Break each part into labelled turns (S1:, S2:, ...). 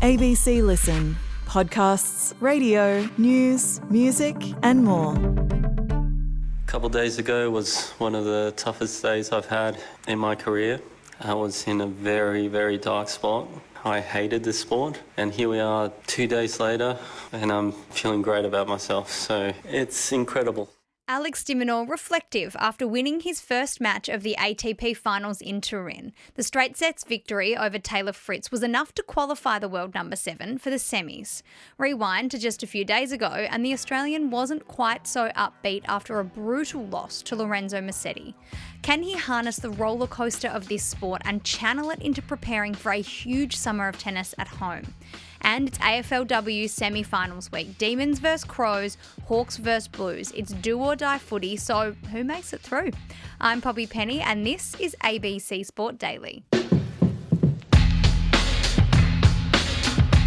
S1: ABC Listen. Podcasts, radio, news, music and more.
S2: A couple of days ago was one of the toughest days I've had in my career. I was in a very, very dark spot. I hated this sport, and here we are 2 days later and I'm feeling great about myself, so it's incredible.
S3: Alex de Minaur reflective after winning his first match of the ATP Finals in Turin. The straight sets victory over Taylor Fritz was enough to qualify the world number 7 for the semis. Rewind to just a few days ago and the Australian wasn't quite so upbeat after a brutal loss to Lorenzo Musetti. Can he harness the roller coaster of this sport and channel it into preparing for a huge summer of tennis at home? And it's AFLW semi-finals week. Demons versus Crows, Hawks versus Blues. It's do or die footy, so who makes it through? I'm Poppy Penny and this is ABC Sport Daily.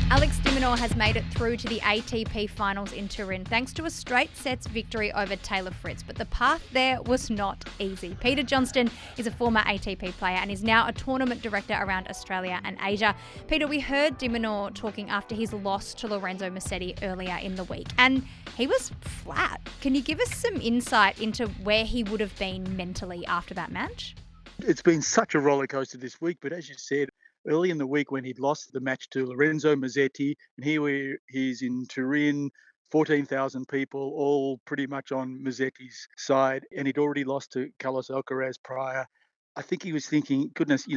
S3: Alex de Minaur has made it through to the ATP Finals in Turin thanks to a straight sets victory over Taylor Fritz, but the path there was not easy. Peter Johnston is a former ATP player and is now a tournament director around Australia and Asia. Peter, we heard de Minaur talking after his loss to Lorenzo Musetti earlier in the week, and he was flat. Can you give us some insight into where he would have been mentally after that match?
S4: It's been such a rollercoaster this week, but as you said, early in the week when he'd lost the match to Lorenzo Musetti, and here he's in Turin, 14,000 people, all pretty much on Musetti's side, and he'd already lost to Carlos Alcaraz prior. I think he was thinking, goodness,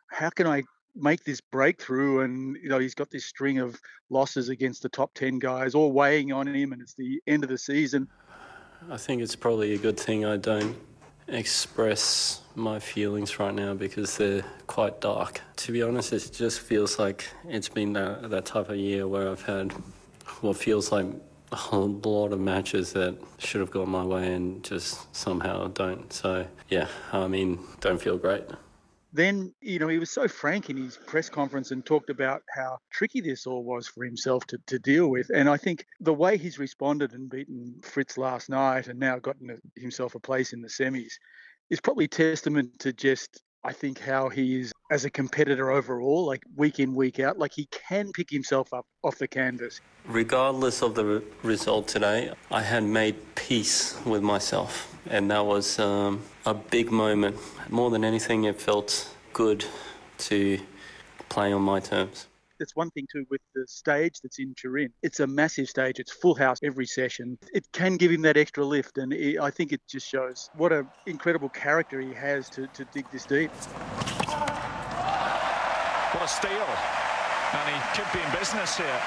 S4: how can I make this breakthrough? And, he's got this string of losses against the top 10 guys, all weighing on him, and it's the end of the season.
S2: I think it's probably a good thing I don't express my feelings right now because they're quite dark. To be honest, it just feels like it's been that type of year where I've had what feels like a lot of matches that should have gone my way and just somehow don't. So, don't feel great.
S4: Then, he was so frank in his press conference and talked about how tricky this all was for himself to deal with. And I think the way he's responded and beaten Fritz last night and now gotten himself a place in the semis is probably testament to just, I think, how he is as a competitor overall, like week in, week out, like he can pick himself up off the canvas.
S2: Regardless of the result today, I had made peace with myself. And that was a big moment. More than anything, it felt good to play on my terms.
S4: That's one thing too with the stage that's in Turin. It's a massive stage. It's full house every session. It can give him that extra lift, and I think it just shows what an incredible character he has to dig this deep.
S5: What a steal. And he could be in business here.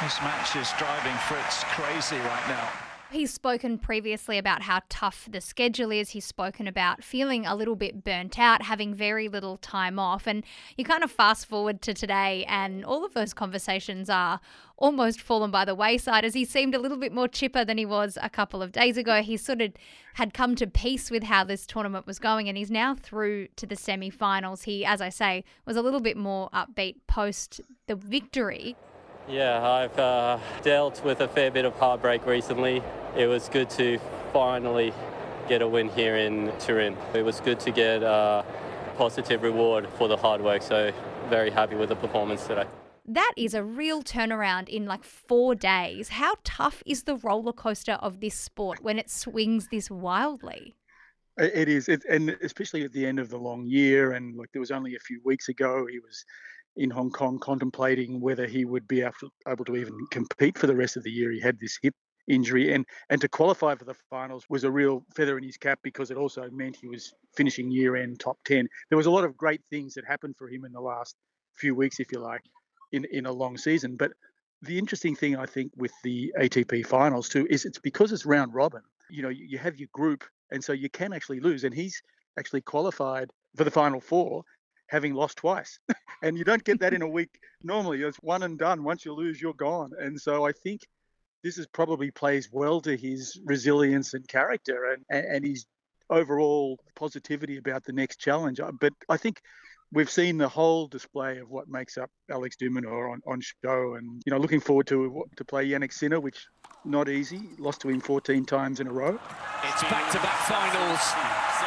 S5: This match is driving Fritz crazy right now.
S3: He's spoken previously about how tough the schedule is. He's spoken about feeling a little bit burnt out, having very little time off. And you kind of fast forward to today and all of those conversations are almost fallen by the wayside as he seemed a little bit more chipper than he was a couple of days ago. He sort of had come to peace with how this tournament was going and he's now through to the semi-finals. He, as I say, was a little bit more upbeat post the victory.
S2: Yeah, I've dealt with a fair bit of heartbreak recently. It was good to finally get a win here in Turin. It was good to get a positive reward for the hard work, so very happy with the performance today.
S3: That is a real turnaround in like 4 days. How tough is the roller coaster of this sport when it swings this wildly?
S4: It is, and especially at the end of the long year, and like there was only a few weeks ago, he was in Hong Kong contemplating whether he would be able to even compete for the rest of the year. He had this hip injury, and to qualify for the finals was a real feather in his cap because it also meant he was finishing year-end top 10. There was a lot of great things that happened for him in the last few weeks, if you like, in a long season. But the interesting thing, I think, with the ATP finals too, is it's because it's round robin. You have your group, and so you can actually lose. And he's actually qualified for the final four, having lost twice. And you don't get that in a week. Normally, it's one and done. Once you lose, you're gone. And so I think this is probably plays well to his resilience and character and his overall positivity about the next challenge. But I think we've seen the whole display of what makes up Alex de Minaur on show. And, looking forward to play Jannik Sinner, which not easy. Lost to him 14 times in a row.
S6: It's back-to-back finals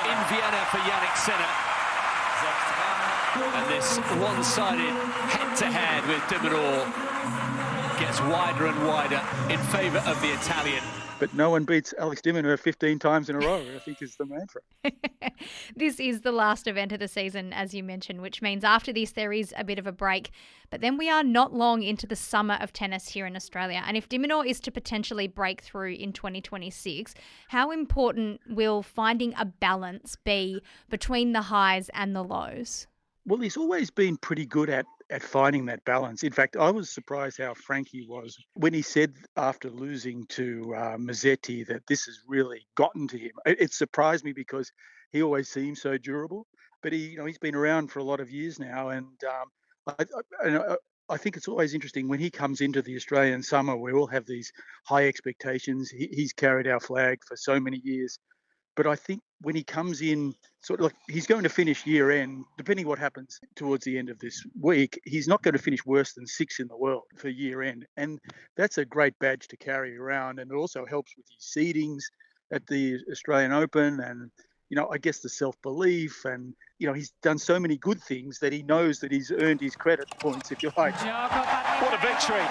S6: in Vienna for Jannik Sinner. And this one-sided head-to-head with de Minaur gets wider and wider in favour of the Italian.
S4: But no one beats Alex de Minaur 15 times in a row, I think is the mantra.
S3: This is the last event of the season, as you mentioned, which means after this there is a bit of a break. But then we are not long into the summer of tennis here in Australia. And if de Minaur is to potentially break through in 2026, how important will finding a balance be between the highs and the lows?
S4: Well, he's always been pretty good at finding that balance. In fact, I was surprised how frank he was when he said after losing to Mazzetti that this has really gotten to him. It surprised me because he always seems so durable, but he's been around for a lot of years now, and I think it's always interesting when he comes into the Australian summer. We all have these high expectations. He's carried our flag for so many years. But I think when he comes in, sort of like he's going to finish year end, depending what happens towards the end of this week, he's not going to finish worse than 6th in the world for year end. And that's a great badge to carry around. And it also helps with his seedings at the Australian Open and, I guess the self-belief. And, he's done so many good things that he knows that he's earned his credit points, if you like.
S5: What a victory.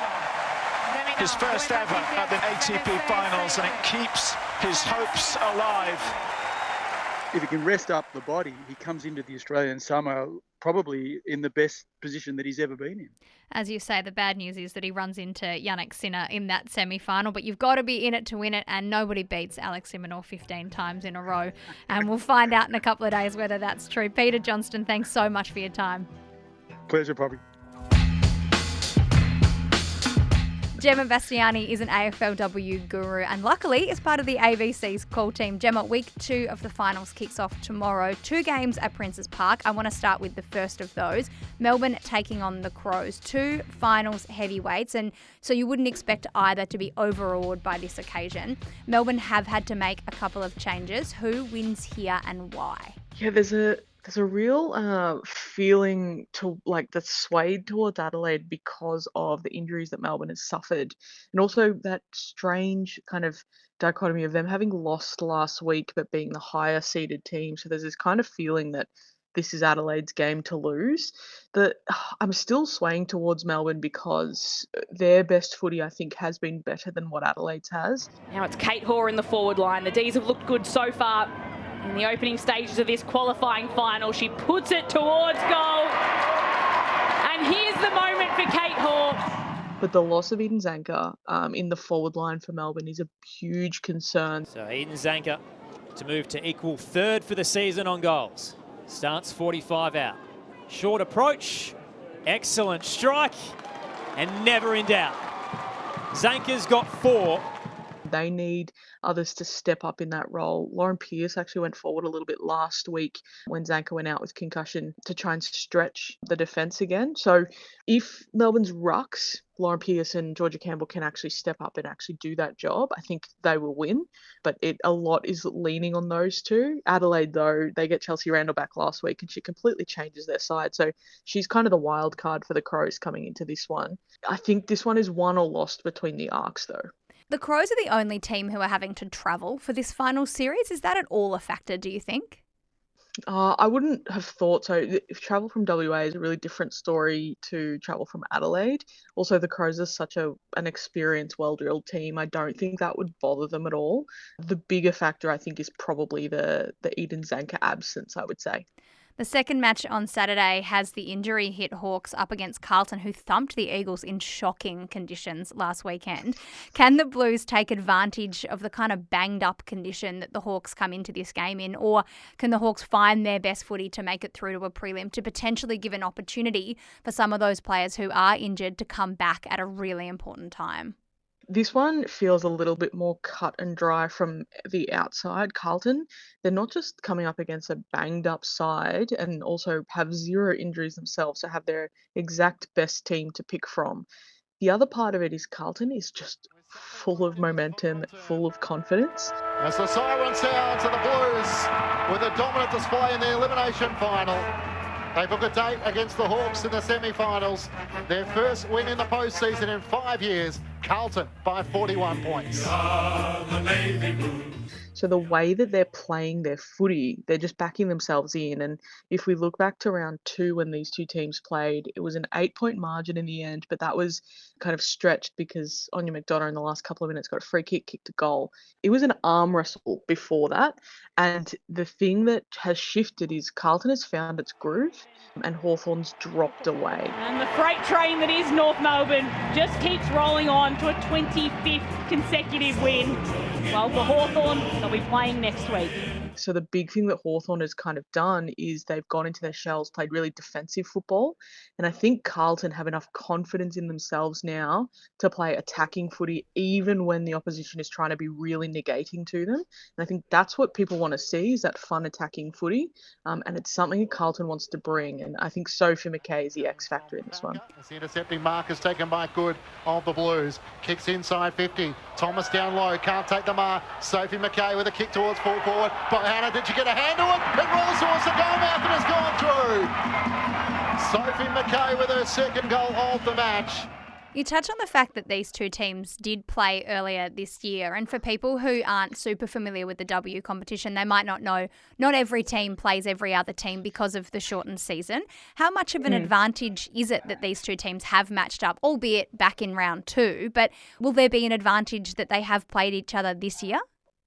S5: His first ever at the ATP finals, and it keeps his hopes alive.
S4: If he can rest up the body, he comes into the Australian summer probably in the best position that he's ever been in.
S3: As you say, the bad news is that he runs into Jannik Sinner in that semi-final, but you've got to be in it to win it, and nobody beats Alex de Minaur 15 times in a row. And we'll find out in a couple of days whether that's true. Peter Johnston, thanks so much for your time.
S4: Pleasure, Poppy.
S3: Gemma Bastiani is an AFLW guru and luckily is part of the ABC's call team. Gemma, week 2 of the finals kicks off tomorrow. 2 games at Princes Park. I want to start with the first of those. Melbourne taking on the Crows. 2 finals heavyweights, and so you wouldn't expect either to be overawed by this occasion. Melbourne have had to make a couple of changes. Who wins here and why?
S7: Yeah, there's a real feeling that's swayed towards Adelaide because of the injuries that Melbourne has suffered, and also that strange kind of dichotomy of them having lost last week but being the higher seeded team. So there's this kind of feeling that this is Adelaide's game to lose. But I'm still swaying towards Melbourne because their best footy, I think, has been better than what Adelaide's has.
S8: Now it's Kate Hoare in the forward line. The D's have looked good so far. In the opening stages of this qualifying final, she puts it towards goal. And here's the moment for Kate Hoare.
S7: But the loss of Eden Zanker in the forward line for Melbourne is a huge concern.
S9: So Eden Zanker to move to equal 3rd for the season on goals. Starts 45 out. Short approach, excellent strike, and never in doubt. Zanker's got 4.
S7: They need others to step up in that role. Lauren Pearce actually went forward a little bit last week when Zanker went out with concussion to try and stretch the defence again. So if Melbourne's rucks, Lauren Pearce and Georgia Campbell can actually step up and actually do that job, I think they will win. But a lot is leaning on those two. Adelaide, though, they get Chelsea Randall back last week and she completely changes their side. So she's kind of the wild card for the Crows coming into this one. I think this one is won or lost between the arcs, though.
S3: The Crows are the only team who are having to travel for this final series. Is that at all a factor, do you think?
S7: I wouldn't have thought so. If travel from WA is a really different story to travel from Adelaide. Also, the Crows are such an experienced, well-drilled team. I don't think that would bother them at all. The bigger factor, I think, is probably the Eden Zanker absence, I would say.
S3: The second match on Saturday has the injury hit Hawks up against Carlton, who thumped the Eagles in shocking conditions last weekend. Can the Blues take advantage of the kind of banged up condition that the Hawks come into this game in, or can the Hawks find their best footy to make it through to a prelim to potentially give an opportunity for some of those players who are injured to come back at a really important time?
S7: This one feels a little bit more cut and dry from the outside. Carlton, they're not just coming up against a banged up side and also have 0 injuries themselves, so have their exact best team to pick from. The other part of it is Carlton is just full of momentum, full of confidence.
S10: As the siren sounds of the Blues with a dominant display in the elimination final. They book a date against the Hawks in the semi-finals. Their first win in the postseason in 5 years. Carlton by 41 points.
S7: So the way that they're playing their footy, they're just backing themselves in. And if we look back to round 2 when these two teams played, it was an 8-point margin in the end, but that was kind of stretched because Anya McDonough in the last couple of minutes got a free kick, kicked a goal. It was an arm wrestle before that. And the thing that has shifted is Carlton has found its groove and Hawthorn's dropped away.
S8: And the freight train that is North Melbourne just keeps rolling on to a 25th consecutive win. Well, for Hawthorn, they'll be playing next week.
S7: So the big thing that Hawthorn has kind of done is they've gone into their shells, played really defensive football. And I think Carlton have enough confidence in themselves now to play attacking footy, even when the opposition is trying to be really negating to them. And I think that's what people want to see, is that fun attacking footy. And it's something that Carlton wants to bring. And I think Sophie McKay is the X factor in this one.
S10: The intercepting mark is taken by Good of the Blues. Kicks inside 50. Thomas down low, can't take the mark. Sophie McKay with a kick towards full forward. But Hannah, did you get a hand to it? It rolls towards the goal mouth and has gone through. Sophie McKay with her second goal of the match.
S3: You touch on the fact that these two teams did play earlier this year, and for people who aren't super familiar with the W competition, they might not know not every team plays every other team because of the shortened season. How much of an advantage is it that these two teams have matched up, albeit back in round 2, but will there be an advantage that they have played each other this year?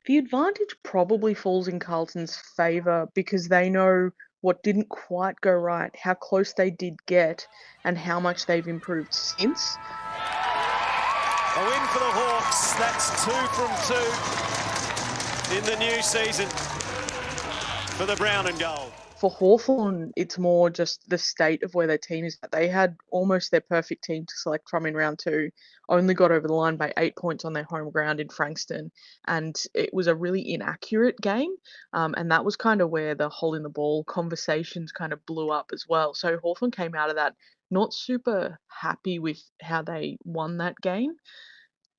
S7: The advantage probably falls in Carlton's favour because they know what didn't quite go right, how close they did get, and how much they've improved since.
S11: A win for the Hawks. That's 2 from 2 in the new season for the brown and gold.
S7: For Hawthorn, it's more just the state of where their team is. They had almost their perfect team to select from in round 2, only got over the line by 8 points on their home ground in Frankston, and it was a really inaccurate game, and that was kind of where the hole in the ball conversations kind of blew up as well. So Hawthorn came out of that not super happy with how they won that game,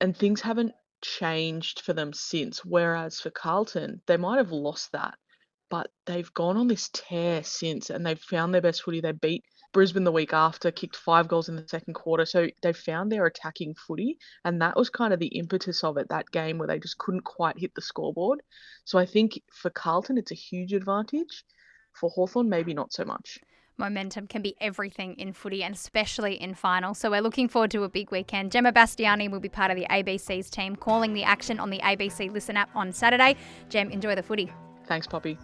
S7: and things haven't changed for them since, whereas for Carlton, they might have lost that, but they've gone on this tear since, and they've found their best footy. They beat Brisbane the week after, kicked 5 goals in the second quarter. So they found their attacking footy, and that was kind of the impetus of it, that game where they just couldn't quite hit the scoreboard. So I think for Carlton, it's a huge advantage. For Hawthorn, maybe not so much.
S3: Momentum can be everything in footy, and especially in finals. So we're looking forward to a big weekend. Gemma Bastiani will be part of the ABC's team, calling the action on the ABC Listen app on Saturday. Gem, enjoy the footy.
S7: Thanks, Poppy.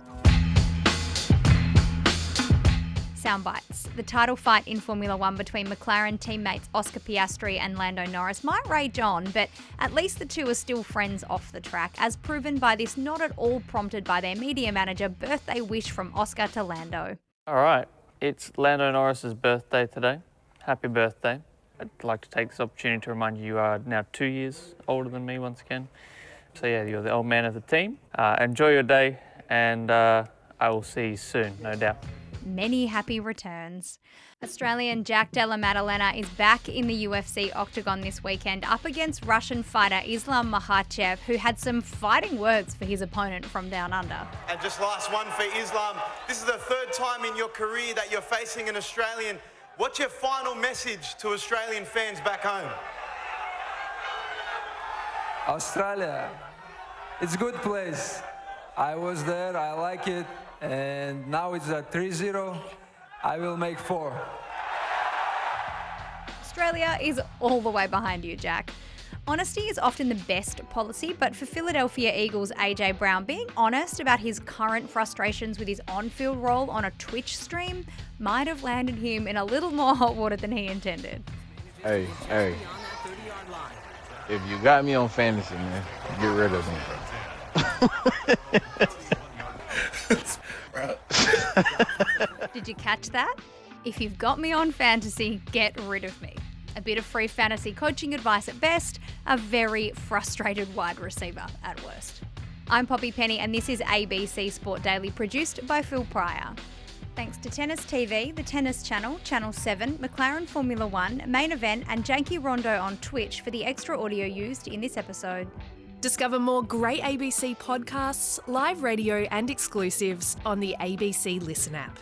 S3: Soundbites. The title fight in Formula One between McLaren teammates Oscar Piastri and Lando Norris might rage on, but at least the two are still friends off the track, as proven by this not at all prompted by their media manager birthday wish from Oscar to Lando.
S12: All right, it's Lando Norris's birthday today. Happy birthday. I'd like to take this opportunity to remind you are now 2 years older than me once again. So yeah, you're the old man of the team. Enjoy your day, and I will see you soon, no doubt.
S3: Many happy returns. Australian Jack Della Maddalena is back in the UFC octagon this weekend, up against Russian fighter Islam Makhachev, who had some fighting words for his opponent from down under.
S13: And just last one for Islam. This is the 3rd time in your career that you're facing an Australian. What's your final message to Australian fans back home?
S14: Australia, it's a good place. I was there, I like it. And now it's a 3-0. I will make 4.
S3: Australia is all the way behind you, Jack. Honesty is often the best policy, but for Philadelphia Eagles' AJ Brown, being honest about his current frustrations with his on-field role on a Twitch stream might have landed him in a little more hot water than he intended.
S15: Hey. If you got me on fantasy, man, get rid of me.
S3: Did you catch that? If you've got me on fantasy, get rid of me. A bit of free fantasy coaching advice at best, a very frustrated wide receiver at worst. I'm Poppy Penny, and this is ABC Sport Daily, produced by Phil Pryor. Thanks to Tennis TV, the Tennis Channel, Channel 7, McLaren Formula 1, Main Event, and Janky Rondo on Twitch for the extra audio used in this episode.
S16: Discover more great ABC podcasts, live radio and exclusives on the ABC Listen app.